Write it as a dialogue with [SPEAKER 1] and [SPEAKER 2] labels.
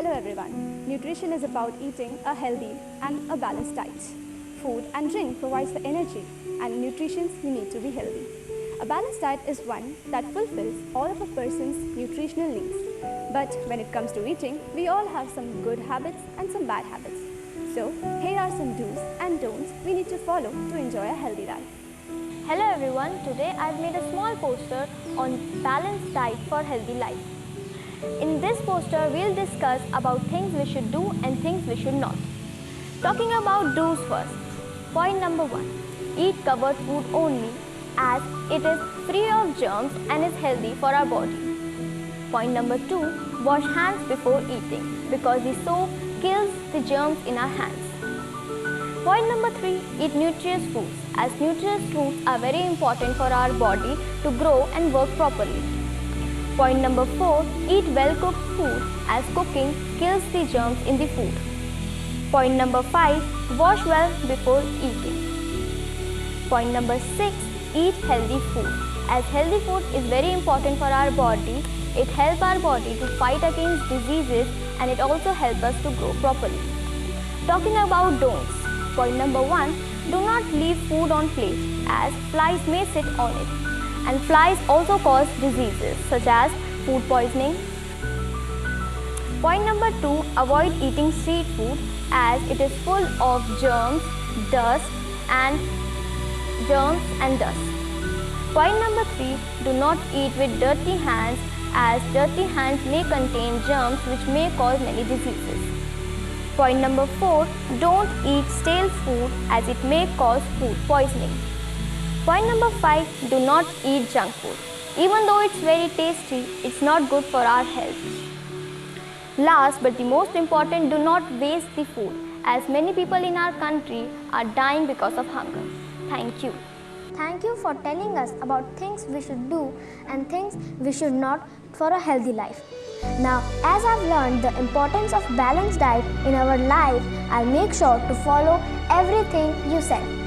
[SPEAKER 1] Hello everyone. Nutrition is about eating a healthy and a balanced diet. Food and drink provides the energy and nutrition you need to be healthy. A balanced diet is one that fulfills all of a person's nutritional needs. But when it comes to eating, we all have some good habits and some bad habits. So here are some do's and don'ts we need to follow to enjoy a healthy life.
[SPEAKER 2] Hello everyone, today I've made a small poster on balanced diet for healthy life. In this poster, we'll discuss about things we should do and things we should not. Talking about do's first. Point number 1. Eat covered food only as it is free of germs and is healthy for our body. Point number 2. Wash hands before eating because the soap kills the germs in our hands. Point number 3. Eat nutritious foods as nutritious foods are very important for our body to grow and work properly. Point number 4. Eat well-cooked food as cooking kills the germs in the food. Point number 5. Wash well before eating. Point number 6. Eat healthy food as healthy food is very important for our body. It helps our body to fight against diseases and it also helps us to grow properly. Talking about don'ts. Point number 1. Do not leave food on plate as flies may sit on it. And flies also cause diseases such as food poisoning. Point number 2. Avoid eating street food as it is full of germs, dust. Point number 3. Do not eat with dirty hands as dirty hands may contain germs which may cause many diseases. Point number 4. Don't eat stale food as it may cause food poisoning. Point number 5. Do not eat junk food. Even though it's very tasty, it's not good for our health. Last but the most important, do not waste the food as many people in our country are dying because of hunger. Thank you.
[SPEAKER 3] Thank you for telling us about things we should do and things we should not for a healthy life. Now, as I've learned the importance of balanced diet in our life, I'll make sure to follow everything you said.